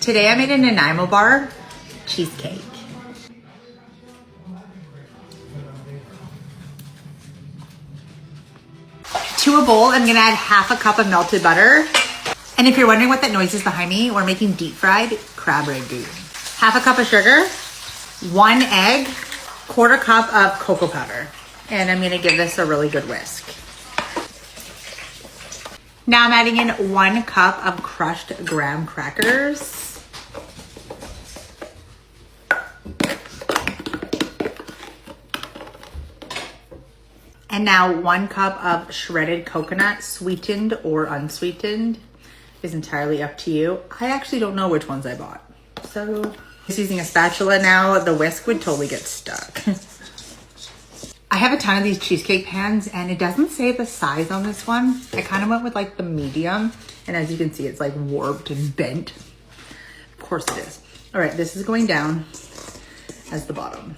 Today I made a Nanaimo bar cheesecake. To a bowl, I'm gonna add half a cup of melted butter. And if you're wondering what that noise is behind me, we're making deep fried crab ragout. Half a cup of sugar, 1 egg, 1/4 cup of cocoa powder. And I'm gonna give this a really good whisk. Now I'm adding in 1 cup of crushed graham crackers. And now 1 cup of shredded coconut, sweetened or unsweetened. Is entirely up to you. I actually don't know which ones I bought. So just using a spatula now, the whisk would totally get stuck. I have a ton of these cheesecake pans and it doesn't say the size on this one. I kind of went with like the medium. And as you can see, it's like warped and bent. Of course it is. All right, this is going down as the bottom.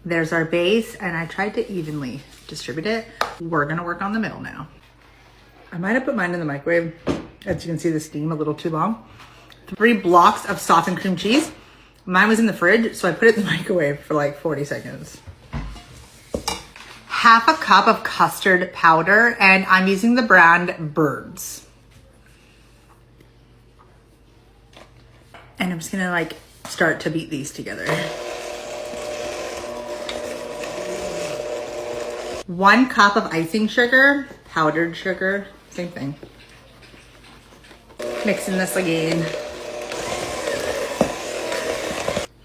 There's our base and I tried to evenly distribute it. We're gonna work on the middle now. I might have put mine in the microwave. As you can see, the steam a little too long. 3 blocks of softened cream cheese. Mine was in the fridge, so I put it in the microwave for like 40 seconds. Half a cup of custard powder, and I'm using the brand Birds. And I'm just gonna like start to beat these together. 1 cup of icing sugar, powdered sugar, same thing. Mixing this again.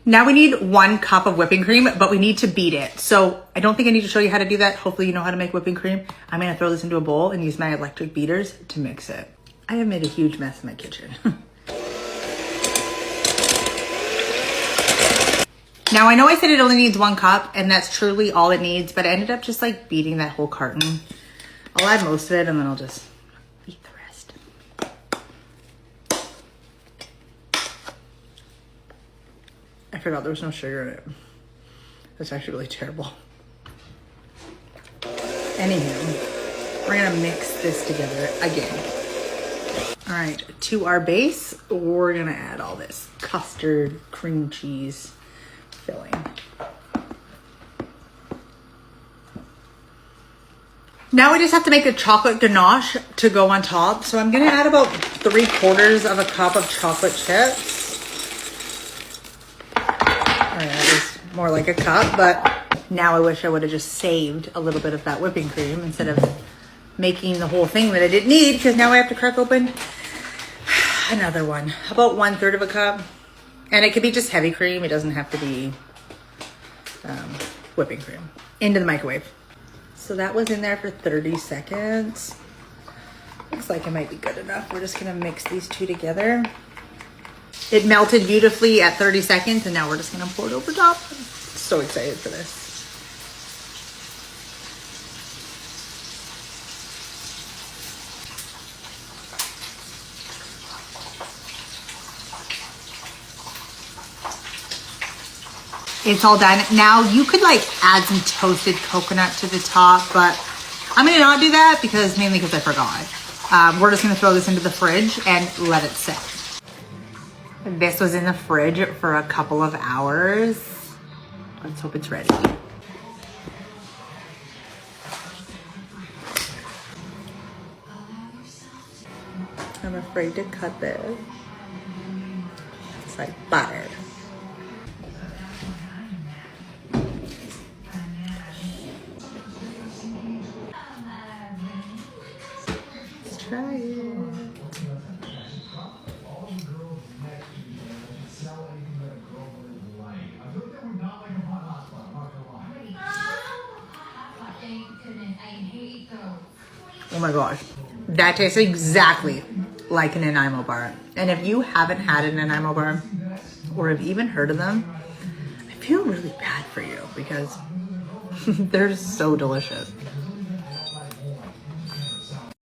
Now we need 1 cup of whipping cream, but we need to beat it. So I don't think I need to show you how to do that. Hopefully you know how to make whipping cream. I'm gonna throw this into a bowl and use my electric beaters to mix it. I have made a huge mess in my kitchen. Now I know I said it only needs 1 cup and that's truly all it needs, but I ended up just like beating that whole carton. I'll add most of it and then I'll just beat the rest. I forgot there was no sugar in it. That's actually really terrible. Anywho, we're gonna mix this together again. All right, to our base, we're gonna add all this custard, cream cheese filling. Now we just have to make a chocolate ganache to go on top. So I'm gonna add about 3/4 of a cup of chocolate chips. That is more like a cup, but now I wish I would have just saved a little bit of that whipping cream instead of making the whole thing that I didn't need, because now I have to crack open another one. About 1/3 of a cup. And it could be just heavy cream. It doesn't have to be whipping cream. Into the microwave. So that was in there for 30 seconds. Looks like it might be good enough. We're just gonna mix these two together. It melted beautifully at 30 seconds and now we're just gonna pour it over top. I'm so excited for this. It's all done. Now you could like add some toasted coconut to the top, but I'm gonna not do that mainly because I forgot. We're just gonna throw this into the fridge and let it sit. This was in the fridge for a couple of hours. Let's hope it's ready. I'm afraid to cut this. It's like buttered. Try it. Oh my gosh, that tastes exactly like a Nanaimo bar. And if you haven't had a Nanaimo bar or have even heard of them, I feel really bad for you because they're so delicious.